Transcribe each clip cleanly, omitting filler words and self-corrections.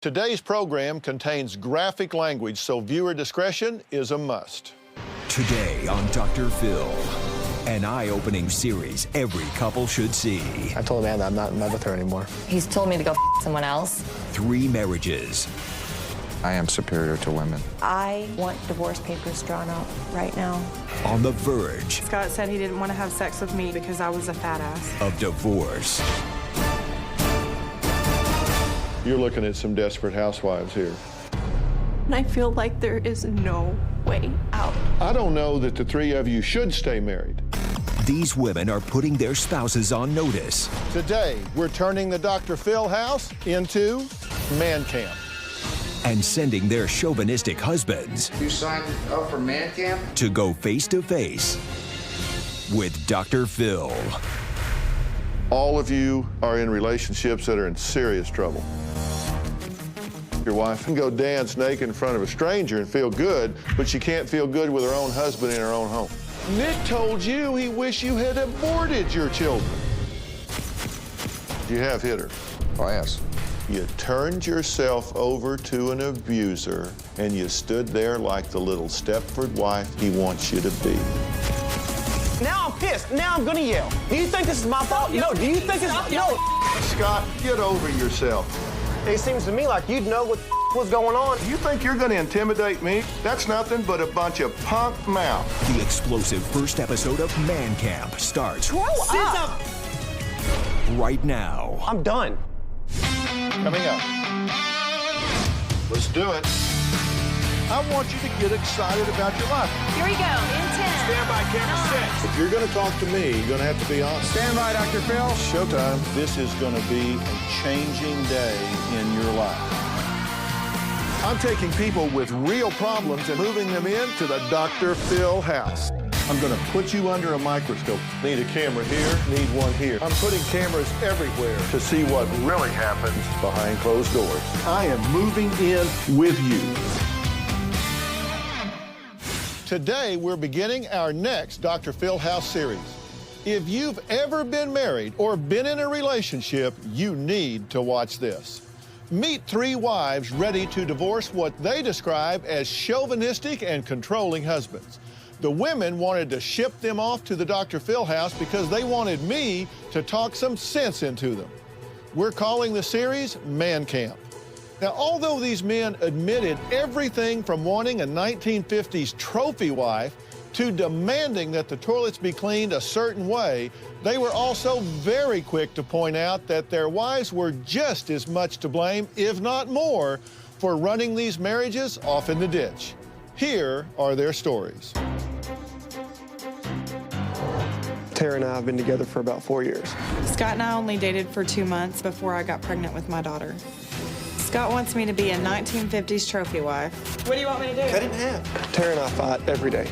Today's program contains graphic language, so viewer discretion is a must. Today on Dr. Phil, an eye-opening series every couple should see. I told Amanda I'm not in love with her anymore. He's told me to go someone else. 3 marriages. I am superior to women. I want divorce papers drawn up right now. On the verge Scott said he didn't want to have sex with me because I was a fat ass. of divorce. You're looking at some desperate housewives here. And I feel like there is no way out. I don't know that the 3 of you should stay married. These women are putting their spouses on notice. Today, we're turning the Dr. Phil house into man camp. And sending their chauvinistic husbands You signed up for man camp? to go face-to-face with Dr. Phil. All of you are in relationships that are in serious trouble. Your wife can go dance naked in front of a stranger and feel good, but she can't feel good with her own husband in her own home. Nick told you he wished you had aborted your children. You have hit her. Oh, yes. You turned yourself over to an abuser, and you stood there like the little Stepford wife he wants you to be. Now I'm pissed. Now I'm gonna yell. Do you think this is my fault? No. Do you think it's no? Scott, get over yourself. It seems to me like you'd know what was going on. You think you're going to intimidate me? That's nothing but a bunch of punk mouth. The explosive first episode of Man Camp starts right now. I'm done. Coming up. Let's do it. I want you to get excited about your life. Here we go, in 10. Stand by, camera 6. If you're going to talk to me, you're going to have to be honest. Stand by, Dr. Phil. Showtime. This is going to be a changing day in your life. I'm taking people with real problems and moving them into the Dr. Phil house. I'm going to put you under a microscope. Need a camera here, need one here. I'm putting cameras everywhere to see what really happens behind closed doors. I am moving in with you. Today, we're beginning our next Dr. Phil House series. If you've ever been married or been in a relationship, you need to watch this. Meet 3 wives ready to divorce what they describe as chauvinistic and controlling husbands. The women wanted to ship them off to the Dr. Phil house because they wanted me to talk some sense into them. We're calling the series Man Camp. Now, although these men admitted everything from wanting a 1950s trophy wife to demanding that the toilets be cleaned a certain way, they were also very quick to point out that their wives were just as much to blame, if not more, for running these marriages off in the ditch. Here are their stories. Tara and I have been together for about 4 years. Scott and I only dated for 2 months before I got pregnant with my daughter. Scott wants me to be a 1950s trophy wife. What do you want me to do? Cut it in half. Tara and I fight every day.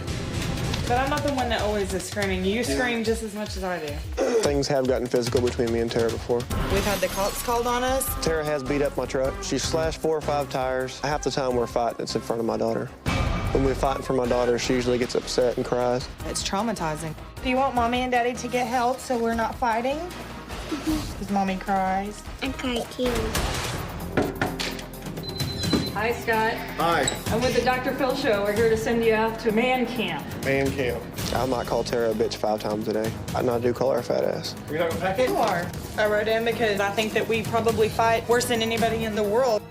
But I'm not the one that always is screaming. You scream just as much as I do. Things have gotten physical between me and Tara before. We've had the cops called on us. Tara has beat up my truck. She's slashed 4 or 5 tires. Half the time we're fighting, it's in front of my daughter. When we're fighting for my daughter, she usually gets upset and cries. It's traumatizing. Do you want Mommy and Daddy to get help so we're not fighting? Because Mommy cries. I cry too. Hi, Scott. Hi, I'm with the Dr. Phil Show. We're here to send you out to man camp. Man Camp. I might call Tara a bitch 5 times a day. I do call her a fat ass. You're not gonna pack it? You are. I wrote in because I think that we probably fight worse than anybody in the world.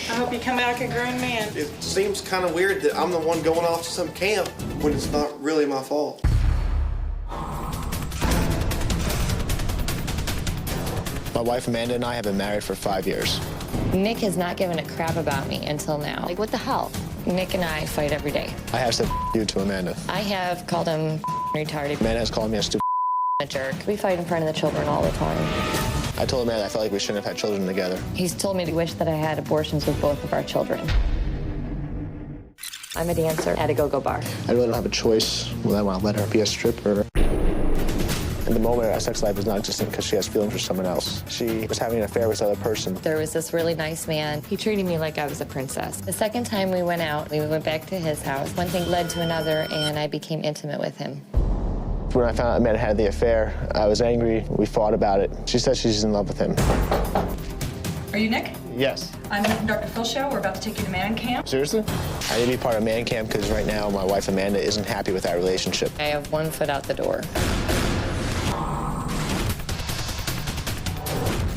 I hope you come back a grown man. It seems kind of weird that I'm the one going off to some camp when it's not really my fault. My wife Amanda and I have been married for 5 years. Nick has not given a crap about me until now. Like, what the hell? Nick and I fight every day. I have said you to Amanda. I have called him retarded, Amanda has called me a stupid. a jerk. We fight in front of the children all the time. I told Amanda I felt like we shouldn't have had children together. He's told me to wish that I had abortions with both of our children. I'm a dancer at a go-go bar. I really don't have a choice whether I want to let her be a stripper. In the moment, our sex life was not existent because she has feelings for someone else. She was having an affair with this other person. There was this really nice man. He treated me like I was a princess. The second time we went out, we went back to his house. One thing led to another, and I became intimate with him. When I found out Amanda had the affair, I was angry. We fought about it. She said she's in love with him. Are you Nick? Yes. I'm here from Dr. Phil's show. We're about to take you to man camp. Seriously? I need to be part of man camp because right now my wife Amanda isn't happy with our relationship. I have one foot out the door.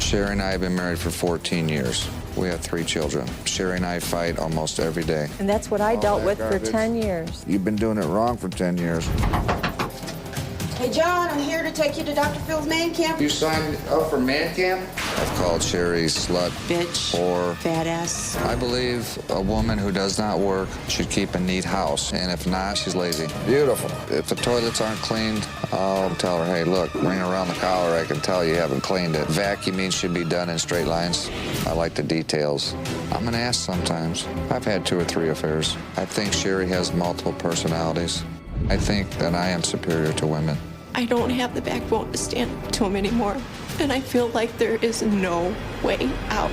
Sherry and I have been married for 14 years. We have 3 children. Sherry and I fight almost every day. And that's what I dealt with for 10 years. You've been doing it wrong for 10 years. Hey, John, I'm here to take you to Dr. Phil's man camp. You signed up for man camp? I've called Sherry slut, Bitch. whore. Fat ass. I believe a woman who does not work should keep a neat house, and if not, she's lazy. Beautiful. If the toilets aren't cleaned, I'll tell her, hey, look, ring around the collar, I can tell you haven't cleaned it. Vacuuming should be done in straight lines. I like the details. I'm an ass sometimes. I've had 2 or 3 affairs. I think Sherry has multiple personalities. I think that I am superior to women. I don't have the backbone to stand up to him anymore, and I feel like there is no way out.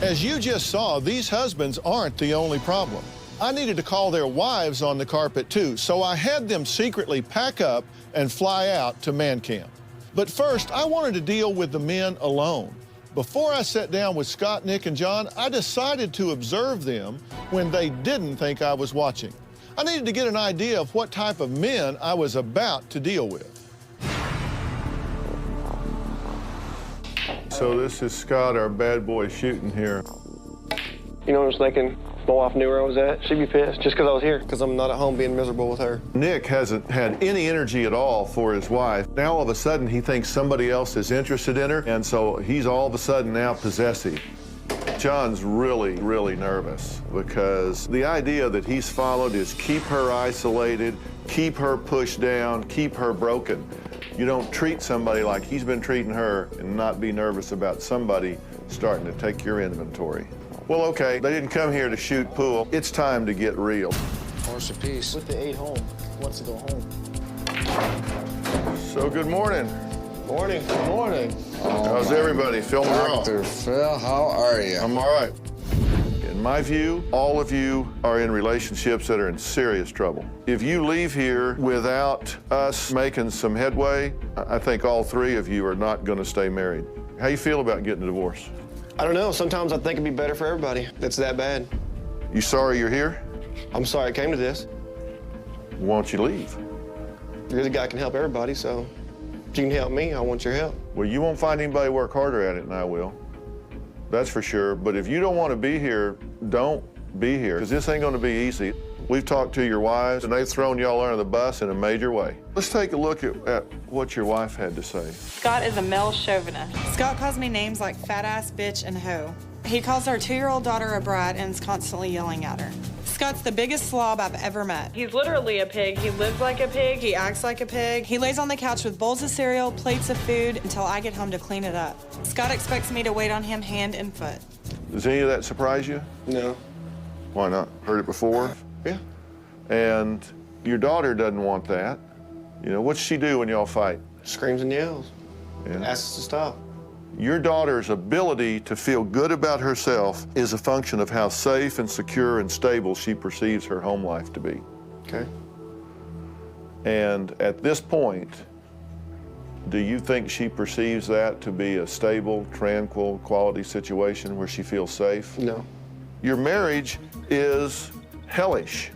As you just saw, these husbands aren't the only problem. I needed to call their wives on the carpet too, so I had them secretly pack up and fly out to man camp. But first, I wanted to deal with the men alone. Before I sat down with Scott, Nick, and John, I decided to observe them when they didn't think I was watching. I needed to get an idea of what type of men I was about to deal with. So this is Scott, our bad boy shooting here. You know what I was thinking? My wife knew where I was at. She'd be pissed just because I was here, because I'm not at home being miserable with her. Nick hasn't had any energy at all for his wife. Now all of a sudden he thinks somebody else is interested in her, and so he's all of a sudden now possessive. John's really, really nervous because the idea that he's followed is keep her isolated, keep her pushed down, keep her broken. You don't treat somebody like he's been treating her and not be nervous about somebody starting to take your inventory. Well, okay, they didn't come here to shoot pool. It's time to get real. Horse apiece. With the 8 home, wants to go home. So good morning. Morning. Good morning. How's everybody? Phil Monroe. Dr. Phil, how are you? I'm all right. In my view, all of you are in relationships that are in serious trouble. If you leave here without us making some headway, I think all 3 of you are not going to stay married. How you feel about getting a divorce? I don't know. Sometimes I think it'd be better for everybody. It's that bad. You sorry you're here? I'm sorry I came to this. Why don't you leave? You're the guy who can help everybody, so if you can help me, I want your help. Well, you won't find anybody work harder at it than I will. That's for sure. But if you don't want to be here, don't be here, because this ain't going to be easy. We've talked to your wives, and they've thrown y'all under the bus in a major way. Let's take a look at what your wife had to say. Scott is a male chauvinist. Scott calls me names like fat ass, bitch, and hoe. He calls our 2-year-old daughter a brat and is constantly yelling at her. Scott's the biggest slob I've ever met. He's literally a pig. He lives like a pig. He acts like a pig. He lays on the couch with bowls of cereal, plates of food, until I get home to clean it up. Scott expects me to wait on him hand and foot. Does any of that surprise you? No. Why not? Heard it before? Yeah. And your daughter doesn't want that. You know, what's she do when y'all fight? Screams and yells. Yeah. Asks us to stop. Your daughter's ability to feel good about herself is a function of how safe and secure and stable she perceives her home life to be. Okay. And at this point, do you think she perceives that to be a stable, tranquil, quality situation where she feels safe? No. Your marriage is hellish.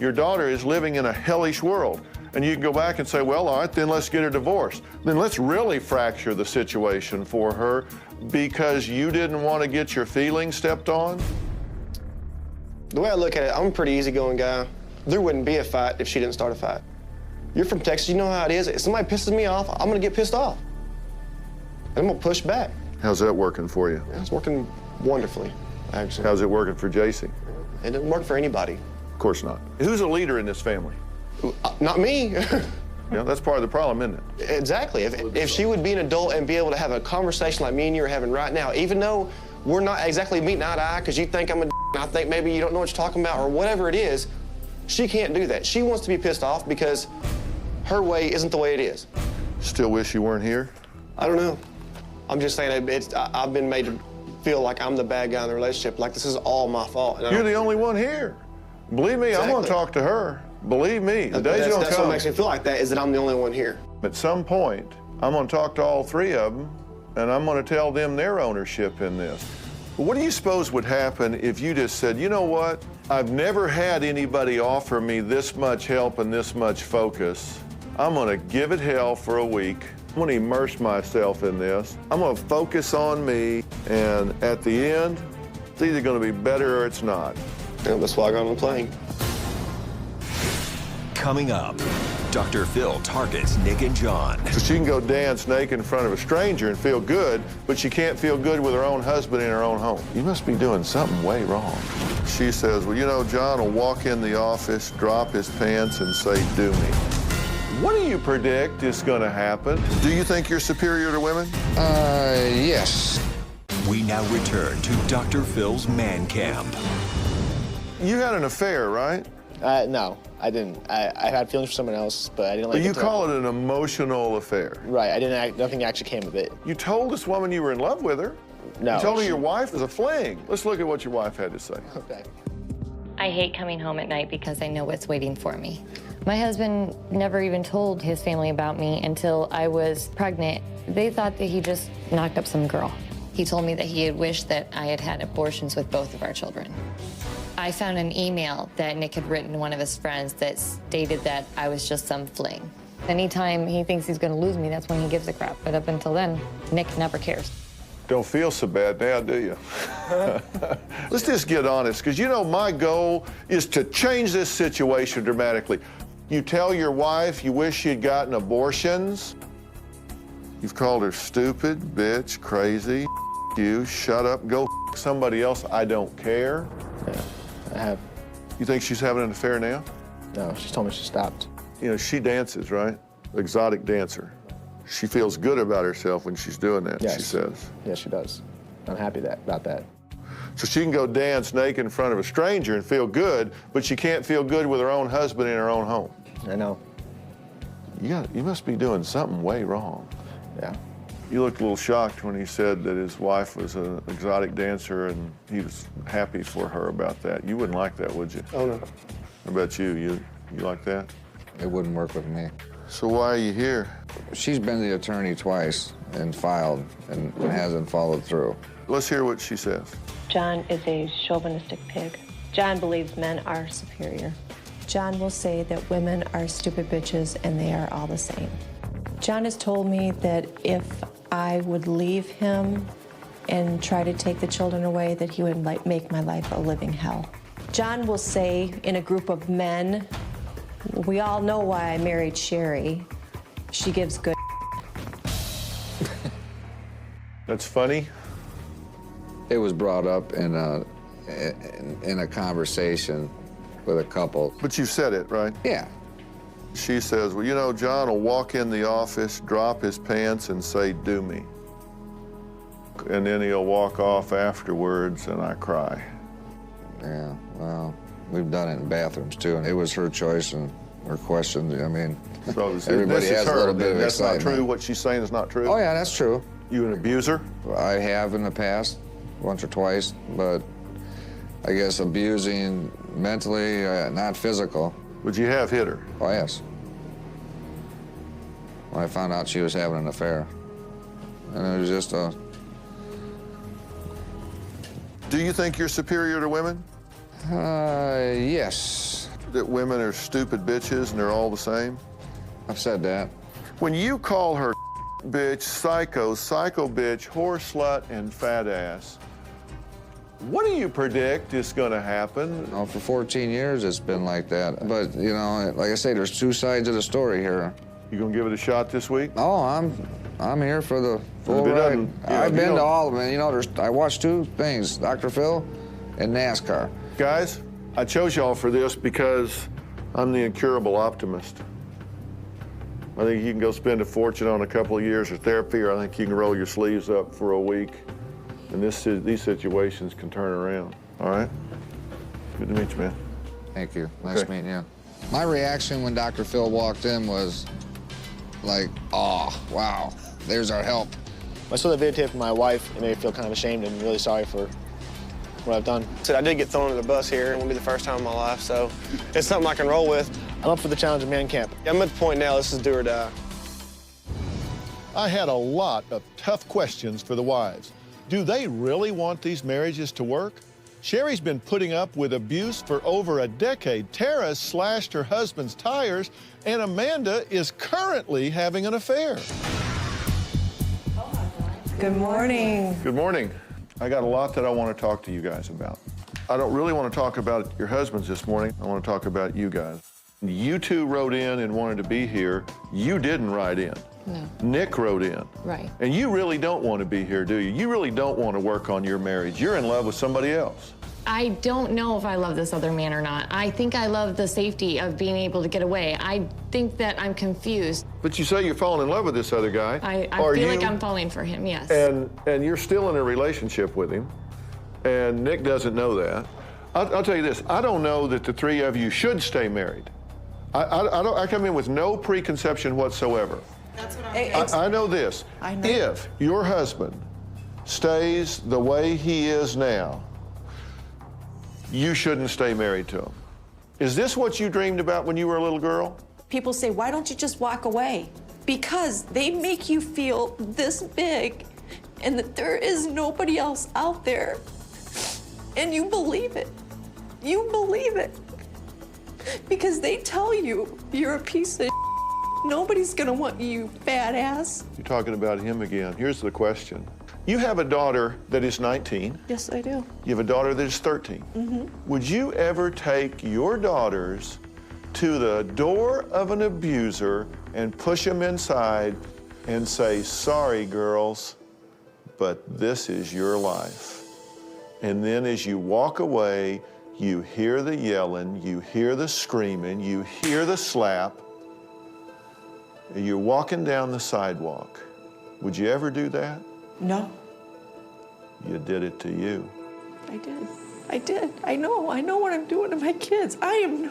Your daughter is living in a hellish world. And you can go back and say, well, all right, then let's get her divorced. Then let's really fracture the situation for her because you didn't want to get your feelings stepped on? The way I look at it, I'm a pretty easygoing guy. There wouldn't be a fight if she didn't start a fight. You're from Texas, you know how it is. If somebody pisses me off, I'm gonna get pissed off. And I'm gonna push back. How's that working for you? It's working wonderfully, actually. How's it working for JC? It doesn't work for anybody. Of course not. Who's a leader in this family? Not me. Yeah, that's part of the problem, isn't it? Exactly. If she would be an adult and be able to have a conversation like me and you are having right now, even though we're not exactly meeting eye to eye because you think I'm a and I think maybe you don't know what you're talking about or whatever it is, she can't do that. She wants to be pissed off because her way isn't the way it is. Still wish you weren't here? I don't know. I'm just saying I've been made to feel like I'm the bad guy in the relationship, like this is all my fault. You're the only one here. Believe me, exactly. I'm going to talk to her. Believe me, the day's going to come. That's what makes me feel like that, is that I'm the only one here. At some point, I'm going to talk to all 3 of them, and I'm going to tell them their ownership in this. But what do you suppose would happen if you just said, you know what? I've never had anybody offer me this much help and this much focus. I'm gonna give it hell for a week. I'm gonna immerse myself in this. I'm gonna focus on me, and at the end, it's either gonna be better or it's not. Yeah, that's why I got on the plane. Coming up, Dr. Phil targets Nick and John. So she can go dance naked in front of a stranger and feel good, but she can't feel good with her own husband in her own home. You must be doing something way wrong. She says, well, you know, John will walk in the office, drop his pants, and say, do me. What do you predict is going to happen? Do you think you're superior to women? Yes. We now return to Dr. Phil's man camp. You had an affair, right? No, I didn't. I had feelings for someone else, but I didn't like But it. you call it an emotional affair. Right, nothing actually came of it. You told this woman you were in love with her. No. You told her your wife was a fling. Let's look at what your wife had to say. Okay. I hate coming home at night because I know what's waiting for me. My husband never even told his family about me until I was pregnant. They thought that he just knocked up some girl. He told me that he had wished that I had had abortions with both of our children. I found an email that Nick had written to one of his friends that stated that I was just some fling. Anytime he thinks he's going to lose me, that's when he gives a crap. But up until then, Nick never cares. Don't feel so bad now, do you? Let's just get honest, because you know my goal is to change this situation dramatically. You tell your wife you wish she'd gotten abortions. You've called her stupid, bitch, crazy, you, shut up, go somebody else, I don't care. Yeah, I have. You think she's having an affair now? No, she told me she stopped. You know, she dances, right? Exotic dancer. She feels good about herself when she's doing that, Yes. she says. Yes, she does. I'm happy about that. So she can go dance naked in front of a stranger and feel good, but she can't feel good with her own husband in her own home. I know. You must be doing something way wrong. Yeah. You looked a little shocked when he said that his wife was an exotic dancer and he was happy for her about that. You wouldn't like that, would you? Oh, no. What about you? You like that? It wouldn't work with me. So why are you here? She's been the attorney twice and filed and hasn't followed through. Let's hear what she says. John is a chauvinistic pig. John believes men are superior. John will say that women are stupid bitches and they are all the same. John has told me that if I would leave him and try to take the children away, that he would make my life a living hell. John will say in a group of men, we all know why I married Sherry. She gives good. That's funny. It was brought up in a conversation with a couple. But you said it, right? Yeah. She says, well, you know, John will walk in the office, drop his pants, and say, do me. And then he'll walk off afterwards, and I cry. Yeah, well, we've done it in bathrooms, too, and it was her choice and her question. I mean, So everybody has a little bit of That's not excitement. true? What she's saying is not true? Oh, yeah, that's true. You an abuser? I have in the past, once or twice, but I guess abusing mentally, not physical. Would you have hit her? Oh, yes. When I found out she was having an affair. And it was just a... Do you think you're superior to women? Yes. That women are stupid bitches and they're all the same? I've said that. When you call her bitch, psycho bitch, whore slut, and fat ass, what do you predict is going to happen? You know, for 14 years it's been like that. But, you know, like I say, there's two sides of the story here. You going to give it a shot this week? Oh, I'm here for the full If it ride. doesn't, you know, I've if you been to don't- all of them. You know, I watched two things, Dr. Phil and NASCAR. Guys, I chose y'all for this because I'm the incurable optimist. I think you can go spend a fortune on a couple of years of therapy, or I think you can roll your sleeves up for a week, and these situations can turn around. All right? Good to meet you, man. Thank you. Nice Okay. meeting you. My reaction when Dr. Phil walked in was like, oh, wow, there's our help. I saw the videotape of my wife. It made me feel kind of ashamed and really sorry for what I've done. So I did get thrown under the bus here. It won't be the first time in my life, so it's something I can roll with. I'm up for the challenge of man camp. I'm at the point now, this is do or die. I had a lot of tough questions for the wives. Do they really want these marriages to work? Sherry's been putting up with abuse for over a decade. Tara slashed her husband's tires, and Amanda is currently having an affair. Good morning. Good morning. I got a lot that I want to talk to you guys about. I don't really want to talk about your husbands this morning. I want to talk about you guys. You two wrote in and wanted to be here. You didn't write in. No. Nick wrote in. Right. And you really don't want to be here, do you? You really don't want to work on your marriage. You're in love with somebody else. I don't know if I love this other man or not. I think I love the safety of being able to get away. I think that I'm confused. But you say you're falling in love with this other guy. I feel like I'm falling for him, yes. And you're still in a relationship with him, and Nick doesn't know that. I'll tell you this, I don't know that the three of you should stay married. I come in with no preconception whatsoever. That's what I know this. I know. If your husband stays the way he is now, you shouldn't stay married to him. Is this what you dreamed about when you were a little girl? People say, why don't you just walk away? Because they make you feel this big and that there is nobody else out there. And you believe it. You believe it. Because they tell you you're a piece of Nobody's gonna want you, fat ass. You're talking about him again. Here's the question. You have a daughter that is 19. Yes, I do. You have a daughter that is 13. Mm-hmm. Would you ever take your daughters to the door of an abuser and push them inside and say, sorry, girls, but this is your life? And then as you walk away, you hear the yelling, you hear the screaming, you hear the slap. You're walking down the sidewalk. Would you ever do that? No. You did it to you. I did. I did. I know what I'm doing to my kids. I'm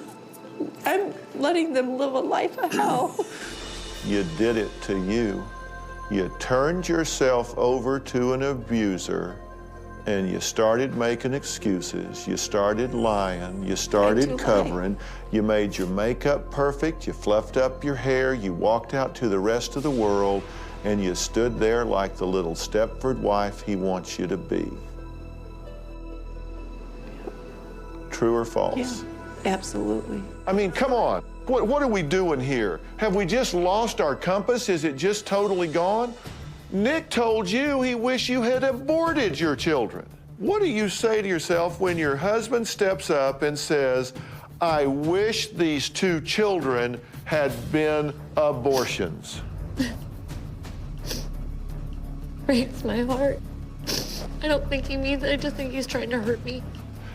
letting them live a life of hell. You did it to you. You turned yourself over to an abuser and you started making excuses. You started lying. You started covering. You made your makeup perfect. You fluffed up your hair. You walked out to the rest of the world and you stood there like the little Stepford wife he wants you to be. True or false? Yeah, absolutely. I mean, come on. What are we doing here? Have we just lost our compass? Is it just totally gone? Nick told you he wished you had aborted your children. What do you say to yourself when your husband steps up and says, I wish these 2 children had been abortions? Breaks my heart. I don't think he means it. I just think he's trying to hurt me.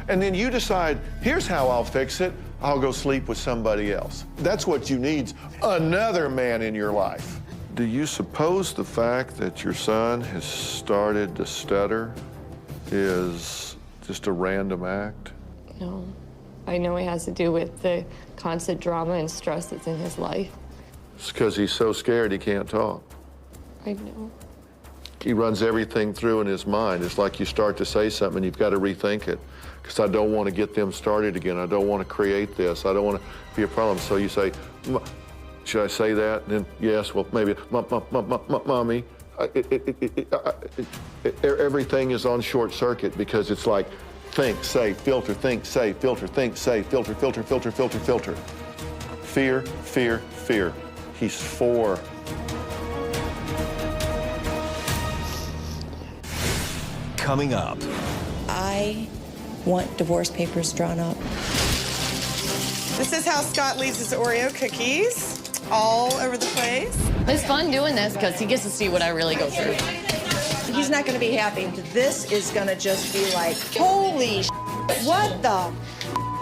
And then you decide, here's how I'll fix it. I'll go sleep with somebody else. That's what you need, another man in your life. Do you suppose the fact that your son has started to stutter is just a random act? No. I know it has to do with the constant drama and stress that's in his life. It's because he's so scared he can't talk. I know. He runs everything through in his mind. It's like you start to say something and you've got to rethink it. Because I don't want to get them started again. I don't want to create this. I don't want to be a problem. So you say, should I say that? And then, yes, well, maybe, mommy. Everything is on short circuit because it's like, think, say, filter, think, say, filter, think, say, filter, filter, filter, filter, filter. Fear, fear, fear. He's 4. Coming up. I want divorce papers drawn up. This is how Scott leaves his Oreo cookies all over the place. It's fun doing this because he gets to see what I really go through. He's not going to be happy. This is going to just be like, holy sh**, what the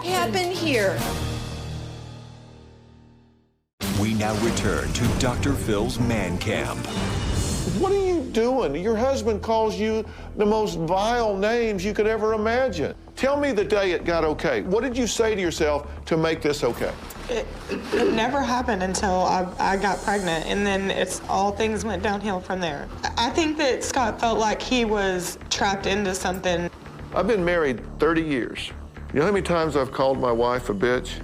happened here? We now return to Dr. Phil's Man Camp. What are you doing? Your husband calls you the most vile names you could ever imagine. Tell me the day it got okay. What did you say to yourself to make this okay? It never happened until I got pregnant, and then all things went downhill from there. I think that Scott felt like he was trapped into something. I've been married 30 years. You know how many times I've called my wife a bitch?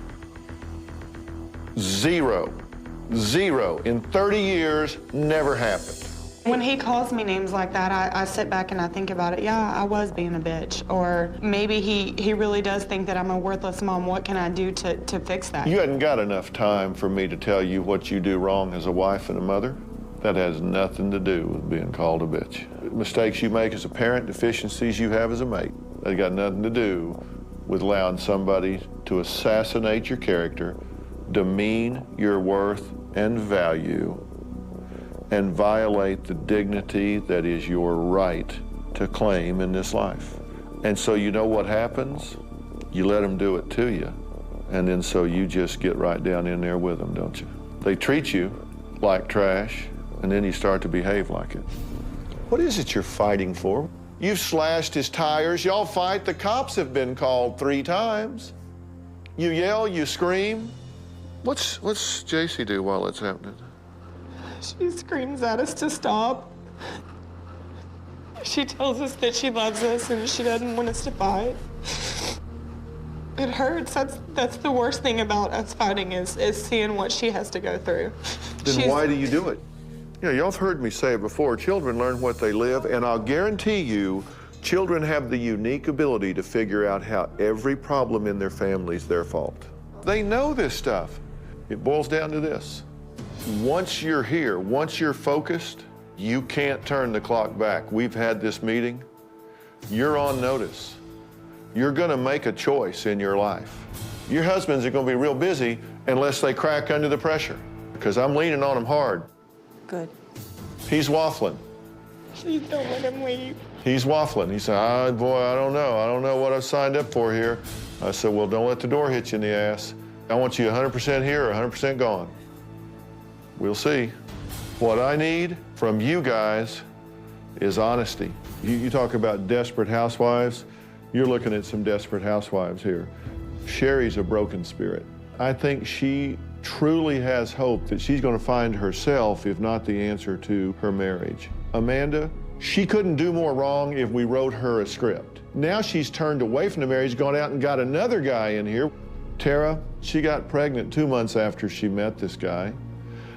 0. 0. In 30 years, never happened. When he calls me names like that, I sit back and I think about it. Yeah, I was being a bitch. Or maybe he really does think that I'm a worthless mom. What can I do to fix that? You hadn't got enough time for me to tell you what you do wrong as a wife and a mother. That has nothing to do with being called a bitch. Mistakes you make as a parent, deficiencies you have as a mate, they got nothing to do with allowing somebody to assassinate your character, demean your worth and value, and violate the dignity that is your right to claim in this life. And so you know what happens? You let them do it to you, and then so you just get right down in there with them, don't you? They treat you like trash, and then you start to behave like it. What is it you're fighting for? You've slashed his tires, y'all fight, the cops have been called 3 times. You yell, you scream. What's JC do while it's happening? She screams at us to stop. She tells us that she loves us and she doesn't want us to fight. It hurts. That's the worst thing about us fighting is seeing what she has to go through. Then why do you do it? You know, y'all have heard me say it before, children learn what they live, and I'll guarantee you, children have the unique ability to figure out how every problem in their family is their fault. They know this stuff. It boils down to this. Once you're here, once you're focused, you can't turn the clock back. We've had this meeting. You're on notice. You're gonna make a choice in your life. Your husbands are gonna be real busy unless they crack under the pressure, because I'm leaning on them hard. Good. He's waffling. Please don't let him leave. He's waffling. He said, boy, I don't know. I don't know what I've signed up for here. I said, well, don't let the door hit you in the ass. I want you 100% here or 100% gone. We'll see. What I need from you guys is honesty. You talk about desperate housewives. You're looking at some desperate housewives here. Sherry's a broken spirit. I think she truly has hope that she's going to find herself, if not the answer to her marriage. Amanda, she couldn't do more wrong if we wrote her a script. Now she's turned away from the marriage, gone out and got another guy in here. Tara, she got pregnant 2 months after she met this guy.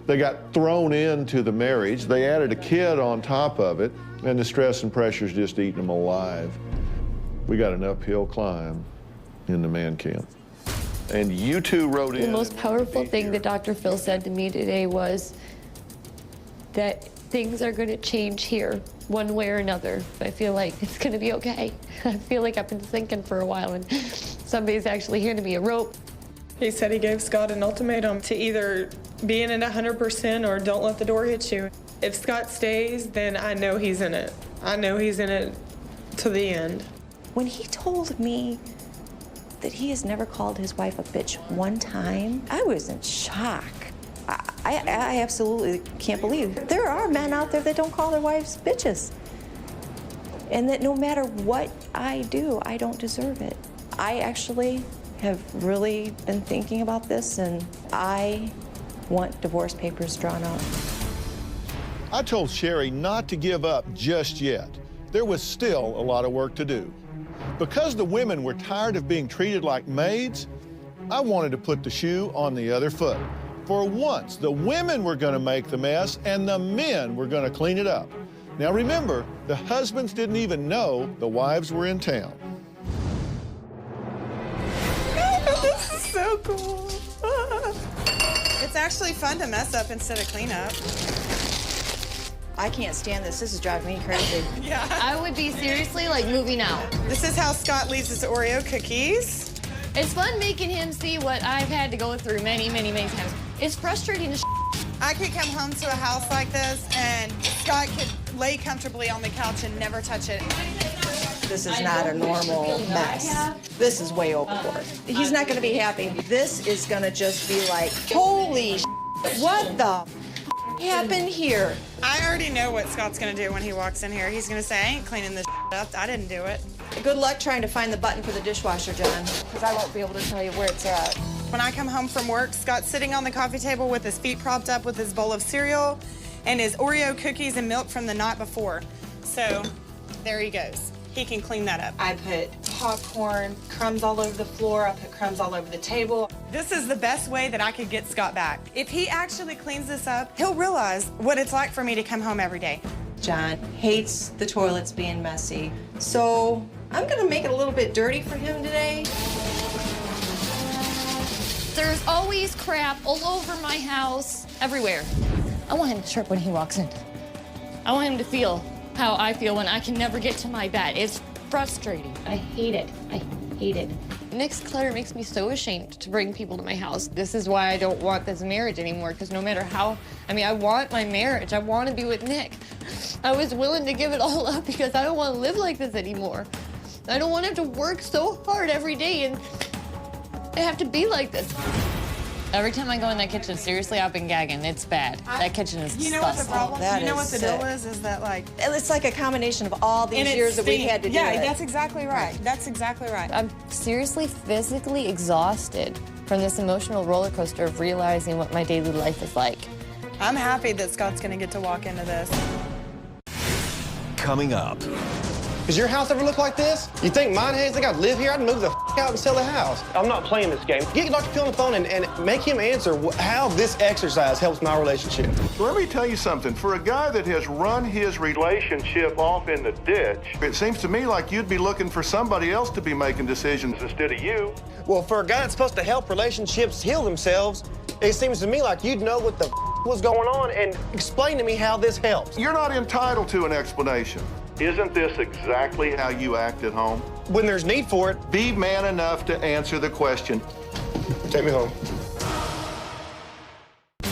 They got thrown into the marriage. They added a kid on top of it, and the stress and pressure's just eating them alive. We got an uphill climb in the man camp. And you two wrote in. The most powerful thing that Dr. Phil said to me today was that things are going to change here one way or another. I feel like it's going to be okay. I feel like I've been thinking for a while and somebody's actually handing me a rope. He said he gave Scott an ultimatum to either be in it 100% or don't let the door hit you. If Scott stays, then I know he's in it. I know he's in it to the end. When he told me that he has never called his wife a bitch one time, I was in shock. I absolutely can't believe it. There are men out there that don't call their wives bitches. And that no matter what I do, I don't deserve it. I actually have really been thinking about this, and I want divorce papers drawn up. I told Sherry not to give up just yet. There was still a lot of work to do. Because the women were tired of being treated like maids, I wanted to put the shoe on the other foot. For once, the women were going to make the mess and the men were going to clean it up. Now remember, the husbands didn't even know the wives were in town. This is so cool. It's actually fun to mess up instead of clean up. I can't stand this. This is driving me crazy. Yeah. I would be seriously like moving out. This is how Scott leaves his Oreo cookies. It's fun making him see what I've had to go through many, many, many times. It's frustrating as I could come home to a house like this and Scott could lay comfortably on the couch and never touch it. This is not a normal mess. This is way overboard. He's not going to be happy. This is going to just be like, holy what the happened here? I already know what Scott's going to do when he walks in here. He's going to say, I ain't cleaning this up. I didn't do it. Good luck trying to find the button for the dishwasher, John, because I won't be able to tell you where it's at. When I come home from work, Scott's sitting on the coffee table with his feet propped up with his bowl of cereal and his Oreo cookies and milk from the night before. So there he goes. He can clean that up. I put popcorn, crumbs all over the floor. I put crumbs all over the table. This is the best way that I could get Scott back. If he actually cleans this up, he'll realize what it's like for me to come home every day. John hates the toilets being messy, so I'm gonna make it a little bit dirty for him today. There's always crap all over my house, everywhere. I want him to trip when he walks in. I want him to feel how I feel when I can never get to my bed. It's frustrating. I hate it. I hate it. Nick's clutter makes me so ashamed to bring people to my house. This is why I don't want this marriage anymore, because no matter how, I want my marriage. I want to be with Nick. I was willing to give it all up because I don't want to live like this anymore. I don't want to have to work so hard every day and I have to be like this. Every time I go in that kitchen, seriously, I've been gagging. It's bad. That kitchen is disgusting. You know what the problem? That you know what the sick. deal is that like It's like a combination of all these years that we had to do yeah, it. that's exactly right. That's exactly right. I'm seriously physically exhausted from this emotional roller coaster of realizing what my daily life is like. I'm happy that Scott's gonna get to walk into this. Coming up. Does your house ever look like this? You think mine has? Think I'd live here? I'd move the out and sell the house. I'm not playing this game. Get Dr. Phil on the phone and make him answer how this exercise helps my relationship. Let me tell you something. For a guy that has run his relationship off in the ditch, it seems to me like you'd be looking for somebody else to be making decisions instead of you. Well, for a guy that's supposed to help relationships heal themselves, it seems to me like you'd know what the was going on and explain to me how this helps. You're not entitled to an explanation. Isn't this exactly how you act at home? When there's need for it. Be man enough to answer the question. Take me home.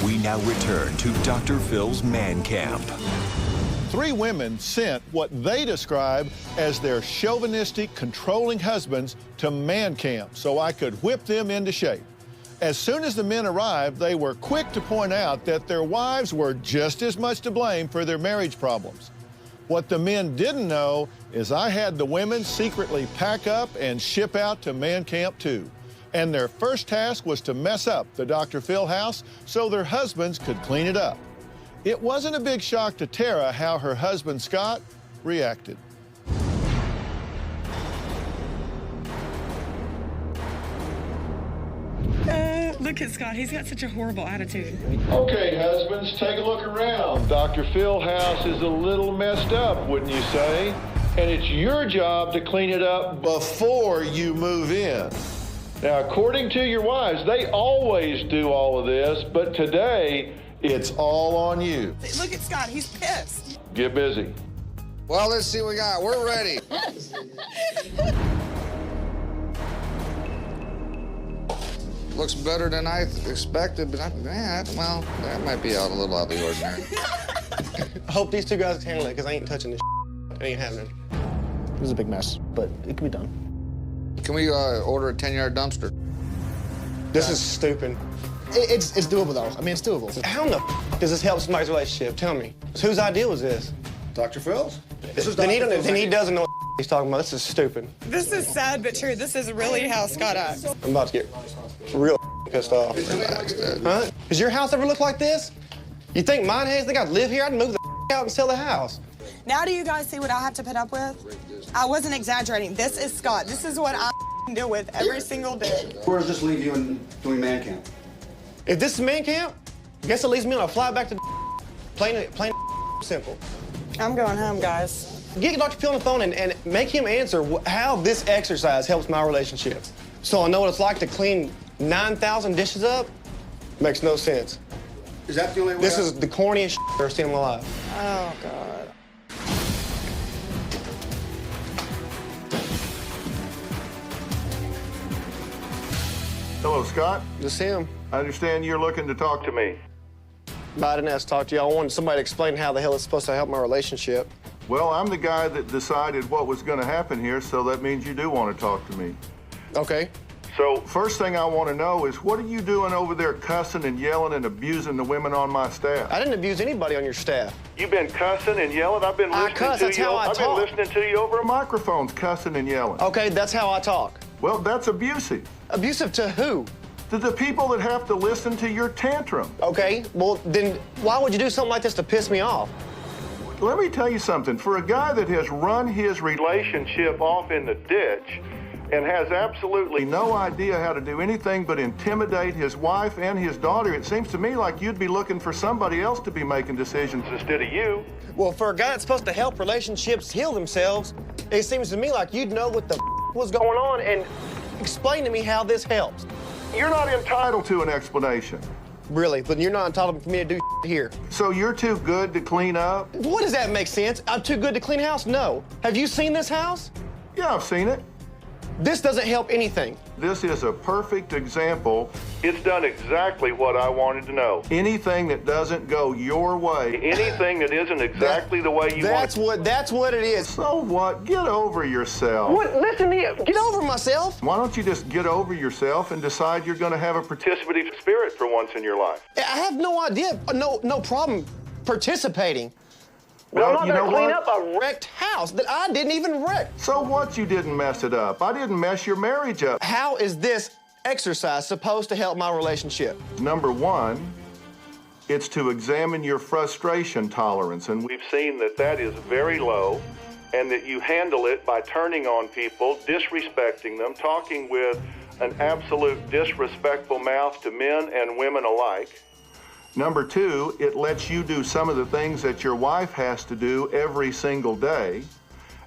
We now return to Dr. Phil's Man Camp. 3 women sent what they describe as their chauvinistic, controlling husbands to man camp so I could whip them into shape. As soon as the men arrived, they were quick to point out that their wives were just as much to blame for their marriage problems. What the men didn't know is I had the women secretly pack up and ship out to man camp too. And their first task was to mess up the Dr. Phil house so their husbands could clean it up. It wasn't a big shock to Tara how her husband, Scott, reacted. Look at Scott. He's got such a horrible attitude. Okay, husbands, take a look around. Dr. Phil house is a little messed up, wouldn't you say? And it's your job to clean it up before you move in. Now, according to your wives, they always do all of this, but today, it's all on you. Look at Scott. He's pissed. Get busy. Well, let's see what we got. We're ready. Looks better than I expected, but well, that might be a little out of the ordinary. I hope these 2 guys can handle it, because I ain't touching this It ain't happening. It was a big mess, but it can be done. Can we order a 10-yard dumpster? This is stupid. It's doable, though. It's doable. How in the does this help somebody's relationship? Tell me. So whose idea was this? Dr. Phil's? This is Then he Dr. doesn't know what he's talking about. This is stupid. This is sad but true. This is really how Scott acts. I'm about to get real pissed off. Relax, Dad. Huh? Does your house ever look like this? You think mine has? Think I'd live here? I'd move the out and sell the house. Now do you guys see what I have to put up with? I wasn't exaggerating. This is Scott. This is what I deal with every single day. Where does this leave you in doing man camp? If this is man camp, I guess it leaves me on a flight back to plain simple. I'm going home, guys. Get Dr. Phil on the phone and make him answer how this exercise helps my relationship. So I know what it's like to clean 9,000 dishes up. Makes no sense. Is that the only way? This is the corniest shit I've ever seen in my life. Oh, God. Hello, Scott. This him. I understand you're looking to talk to me. I didn't ask to talk to you. I wanted somebody to explain how the hell it's supposed to help my relationship. Well, I'm the guy that decided what was going to happen here, so that means you do want to talk to me. Okay. So, first thing I want to know is, what are you doing over there cussing and yelling and abusing the women on my staff? I didn't abuse anybody on your staff. You've been cussing and yelling? I've been listening cuss, to that's you. how I I've talk. been listening to you over microphones, cussing and yelling. Okay, that's how I talk. Well, that's abusive. Abusive to who? To the people that have to listen to your tantrum. Okay, well, then why would you do something like this to piss me off? Let me tell you something. For a guy that has run his relationship off in the ditch, and has absolutely no idea how to do anything but intimidate his wife and his daughter. It seems to me like you'd be looking for somebody else to be making decisions instead of you. Well, for a guy that's supposed to help relationships heal themselves, it seems to me like you'd know what the was going on and explain to me how this helps. You're not entitled to an explanation. Really, but you're not entitled for me to do here. So you're too good to clean up? What does that make sense? I'm too good to clean house? No. Have you seen this house? Yeah, I've seen it. This doesn't help anything. This is a perfect example. It's done exactly what I wanted to know. Anything that doesn't go your way, anything that isn't exactly the way you want it. That's what it is. So what? Get over yourself. What? Listen to you. Get over myself. Why don't you just get over yourself and decide you're going to have a participative spirit for once in your life? I have no idea, no problem participating. But Well, I'm not going to clean up a wrecked house that I didn't even wreck. So what? You didn't mess it up. I didn't mess your marriage up. How is this exercise supposed to help my relationship? Number one, it's to examine your frustration tolerance, and we've seen that that is very low, and that you handle it by turning on people, disrespecting them, talking with an absolute disrespectful mouth to men and women alike. Number two, it lets you do some of the things that your wife has to do every single day.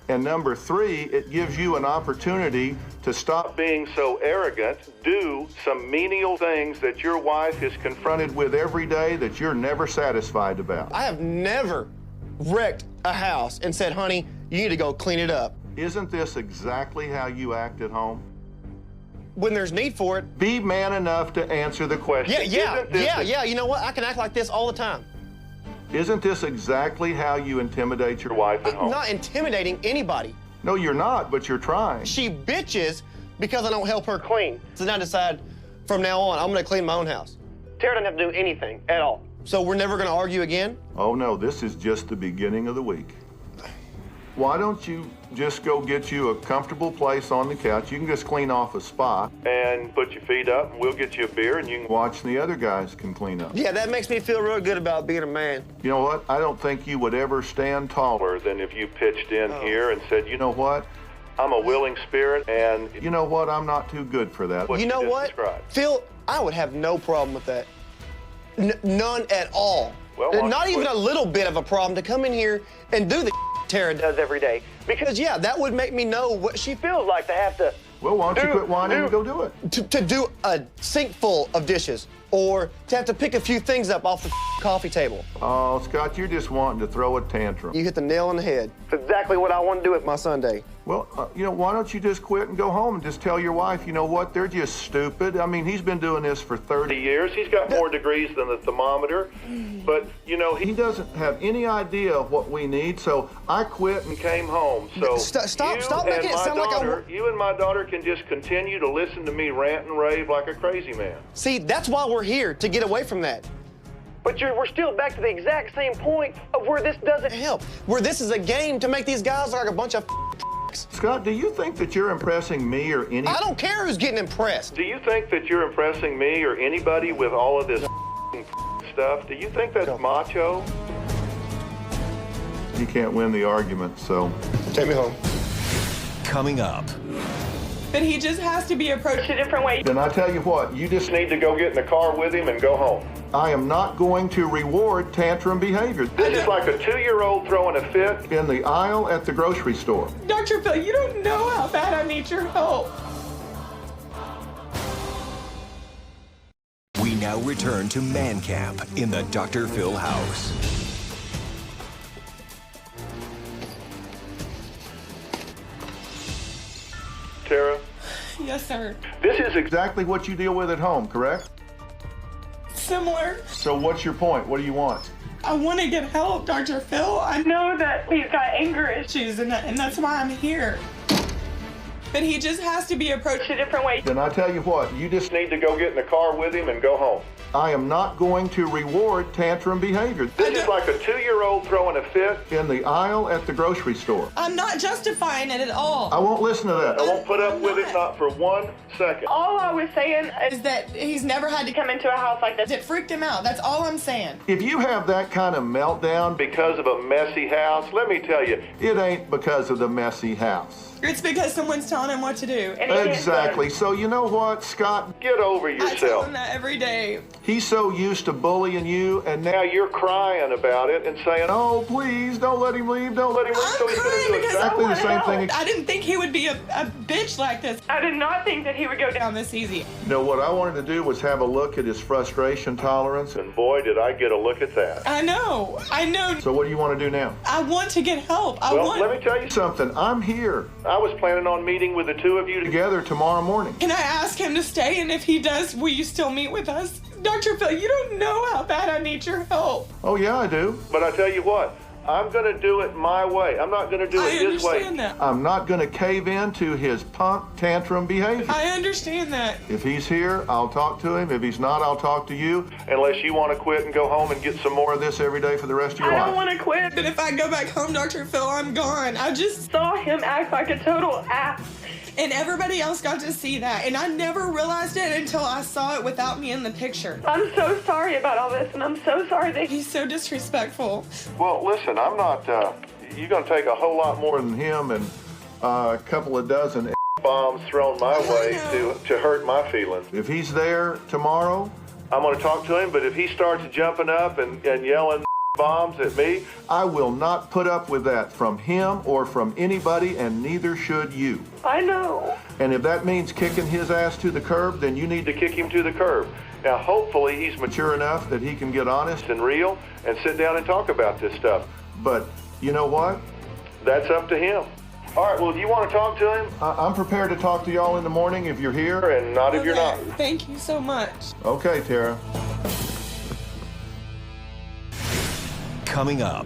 And number three, it gives you an opportunity to stop being so arrogant, do some menial things that your wife is confronted with every day that you're never satisfied about. I have never wrecked a house and said, honey, you need to go clean it up. Isn't this exactly how you act at home? When there's need for it. Be man enough to answer the question. Yeah. You know what? I can act like this all the time. Isn't this exactly how you intimidate your wife at home? I'm not intimidating anybody. No, you're not, but you're trying. She bitches because I don't help her clean. So now I decide from now on, I'm going to clean my own house. Tara doesn't have to do anything at all. So we're never going to argue again? Oh, no, this is just the beginning of the week. Why don't you just go get you a comfortable place on the couch? You can just clean off a spot and put your feet up, and we'll get you a beer, and you can watch the other guys can clean up. Yeah, that makes me feel real good about being a man. You know what? I don't think you would ever stand taller than if you pitched in here and said, you know what? I'm a willing spirit, and you know what? I'm not too good for that. You know what? Phil, I would have no problem with that. None at all. Well, not even a little bit of a problem to come in here and do the Tara does every day. Because, yeah, that would make me know what she feels like to have to... Well, why don't you quit whining and go do it? To do a sink full of dishes, or to have to pick a few things up off the coffee table. Oh, Scott, you're just wanting to throw a tantrum. You hit the nail on the head. That's exactly what I want to do with my Sunday. Well, you know, why don't you just quit and go home and just tell your wife, you know what, they're just stupid. I mean, he's been doing this for 30 years. He's got more degrees than the thermometer. But, you know, he doesn't have any idea of what we need, so I quit and came home. So Stop making it sound like you and my daughter can just continue to listen to me rant and rave like a crazy man. See, that's why we're here, to get away from that. But we're still back to the exact same point of where this doesn't help, where this is a game to make these guys look like a bunch of Scott, do you think that you're impressing me or any... I don't care who's getting impressed. Do you think that you're impressing me or anybody with all of this stuff? Do you think that's macho? You can't win the argument, so... Take me home. Coming up. But he just has to be approached a different way. Then I tell you what, you just need to go get in the car with him and go home. I am not going to reward tantrum behavior. This is like a 2-year-old throwing a fit in the aisle at the grocery store. Dr. Phil, you don't know how bad I need your help. We now return to Man Camp in the Dr. Phil house. Tara? Yes, sir. This is exactly what you deal with at home, correct? Similar. So what's your point? What do you want? I want to get help, Dr. Phil. I know that he's got anger issues, and that's why I'm here. But he just has to be approached a different way. Then I tell you what, you just need to go get in the car with him and go home. I am not going to reward tantrum behavior. This is like a 2-year-old throwing a fit in the aisle at the grocery store. I'm not justifying it at all. I won't listen to that. I won't put up with it, not for 1 second. All I was saying is that he's never had to come into a house like this. It freaked him out. That's all I'm saying. If you have that kind of meltdown because of a messy house, let me tell you, it ain't because of the messy house. It's because someone's telling him what to do. And he Exactly. So you know what, Scott? Get over I tell yourself. him that every day. He's so used to bullying you, and now you're crying about it and saying, "Oh, please, don't let him leave, don't let him leave." I'm So he's going to crying do because exactly I the same thing. I didn't think he would be a bitch like this. I did not think that he would go down this easy. You know, what I wanted to do was have a look at his frustration tolerance, and boy, did I get a look at that. I know. So what do you want to do now? I want to get help. Well, let me tell you something. I'm here. I was planning on meeting with the two of you together tomorrow morning. Can I ask him to stay? And if he does, will you still meet with us? Dr. Phil, you don't know how bad I need your help. Oh, yeah, I do. But I tell you what, I'm going to do it my way. I'm not going to do it his way. I understand that. I'm not going to cave in to his punk tantrum behavior. I understand that. If he's here, I'll talk to him. If he's not, I'll talk to you. Unless you want to quit and go home and get some more of this every day for the rest of your life. I don't want to quit, but if I go back home, Dr. Phil, I'm gone. I just saw him act like a total ass. And everybody else got to see that. And I never realized it until I saw it without me in the picture. I'm so sorry about all this, and I'm so sorry that he's so disrespectful. Well, listen, I'm not, you're going to take a whole lot more than him and a couple of dozen bombs thrown my way to hurt my feelings. If he's there tomorrow, I'm going to talk to him, but if he starts jumping up and yelling bombs at me, I will not put up with that from him or from anybody, and neither should you. I know. And if that means kicking his ass to the curb, then you need to kick him to the curb. Now, hopefully he's mature enough that he can get honest and real and sit down and talk about this stuff. But you know what? That's up to him. All right, well, if you want to talk to him, I'm prepared to talk to y'all in the morning if you're here, and not if you're not. Thank you so much. Okay, Tara. Coming up,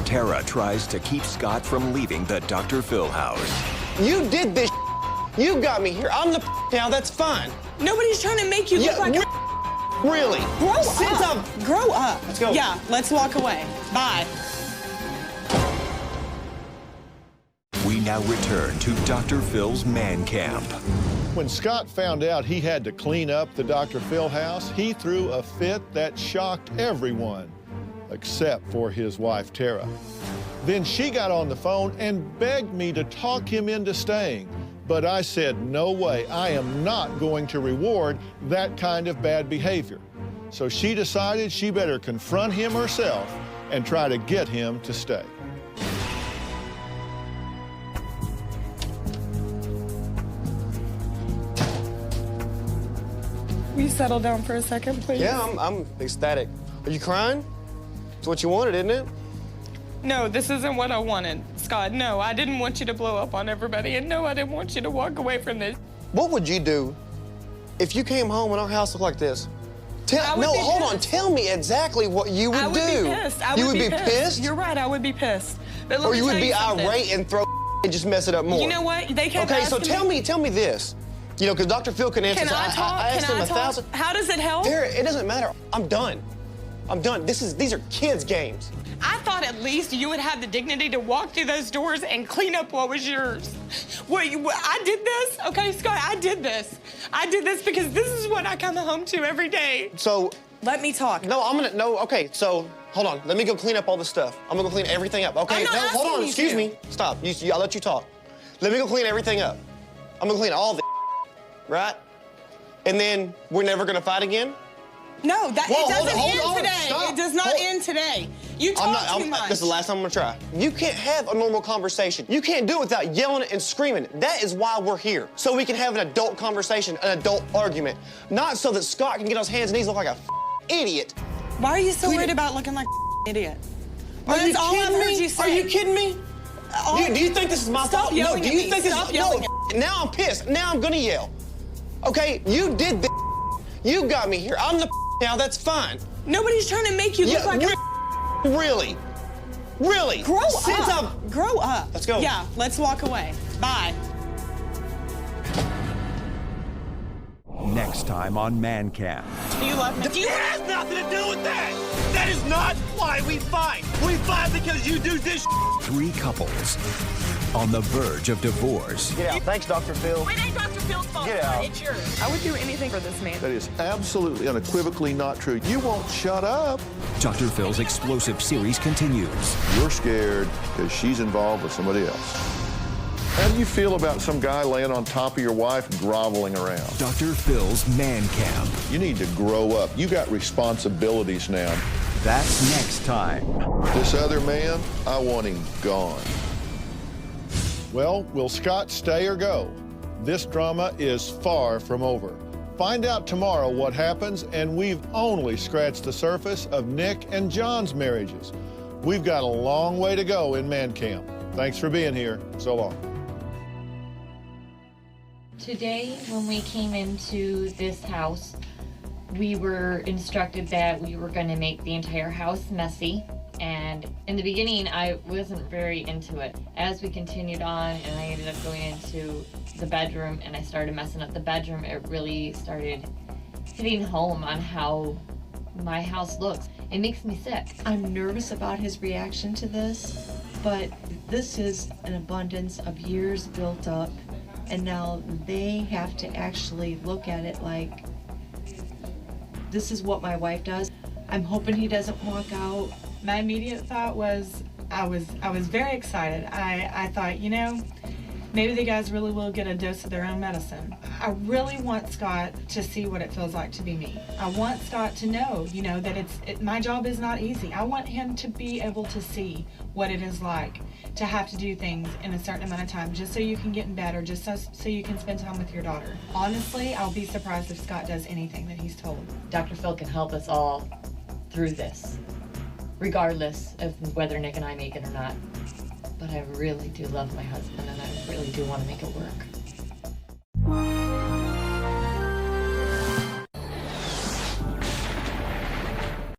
Tara tries to keep Scott from leaving the Dr. Phil house. You did this. You got me here. I'm the now. That's fine. Nobody's trying to make you look like really. Grow up. Let's go. Yeah, let's walk away. Bye. We now return to Dr. Phil's man camp. When Scott found out he had to clean up the Dr. Phil house, he threw a fit that shocked everyone, except for his wife, Tara. Then she got on the phone and begged me to talk him into staying. But I said, no way, I am not going to reward that kind of bad behavior. So she decided she better confront him herself and try to get him to stay. Will you settle down for a second, please? Yeah, I'm ecstatic. Are you crying? It's what you wanted, isn't it? No, this isn't what I wanted, Scott. No, I didn't want you to blow up on everybody, and no, I didn't want you to walk away from this. What would you do if you came home and our house looked like this? Hold on. Tell me exactly what you would do. I would be pissed. You would be pissed? You're right, I would be pissed. But let or me you would tell be something. irate and throw and just mess it up more. You know what? They kept Okay, so asking tell me this. You know, because Dr. Phil can answer. Can I talk? I asked him 1,000. How does it help? It doesn't matter. I'm done. I'm done. These are kids' games. I thought at least you would have the dignity to walk through those doors and clean up what was yours. I did this, okay, Scott, I did this. I did this because this is what I come home to every day. So. Let me talk. Okay, so, hold on. Let me go clean up all this stuff. I'm gonna go clean everything up, okay? I'm not hold on, asking you excuse to. me. Stop, I'll let you talk. Let me go clean everything up. I'm gonna clean all the right? And then we're never gonna fight again? No, it doesn't end today. Stop. It does not end today. You talk too much. This is the last time I'm gonna try. You can't have a normal conversation. You can't do it without yelling and screaming. That is why we're here. So we can have an adult conversation, an adult argument. Not so that Scott can get on his hands and knees and look like a idiot. Why are you so worried about looking like an idiot? Are you all I've kidding heard me? you say. Are you kidding me? Do you think this is my fault? Stop yelling No, at do you me. think this Stop is yelling no, now I'm pissed. Now I'm gonna yell. Okay, you did this. You got me here. I'm the now, that's fine. Nobody's trying to make you look like Really? Really? Grow up. Grow up. Let's go. Yeah, let's walk away. Bye. Next time on Man Camp. Do you love me? It has nothing to do with that. That is not why we fight. We fight because you do this. Three couples on the verge of divorce. Get out. Thanks, Dr. Phil. It ain't Dr. Phil's fault. Get out. It's yours. I would do anything for this man. That is absolutely unequivocally not true. You won't shut up. Dr. Phil's explosive series continues. You're scared because she's involved with somebody else. How do you feel about some guy laying on top of your wife groveling around? Dr. Phil's Man Camp. You need to grow up. You got responsibilities now. That's next time. This other man, I want him gone. Well, will Scott stay or go? This drama is far from over. Find out tomorrow what happens, and we've only scratched the surface of Nick and John's marriages. We've got a long way to go in Man Camp. Thanks for being here. So long. Today, when we came into this house, we were instructed that we were going to make the entire house messy. And in the beginning, I wasn't very into it. As we continued on and I ended up going into the bedroom and I started messing up the bedroom, it really started hitting home on how my house looks. It makes me sick. I'm nervous about his reaction to this, but this is an abundance of years built up, and now they have to actually look at it like, this is what my wife does. I'm hoping he doesn't walk out. My immediate thought was, I was very excited. I thought, you know, maybe the guys really will get a dose of their own medicine. I really want Scott to see what it feels like to be me. I want Scott to know, you know, that my job is not easy. I want him to be able to see what it is like to have to do things in a certain amount of time just so you can get in bed or just so you can spend time with your daughter. Honestly, I'll be surprised if Scott does anything that he's told. Dr. Phil can help us all through this, regardless of whether Nick and I make it or not. But I really do love my husband, and I really do want to make it work.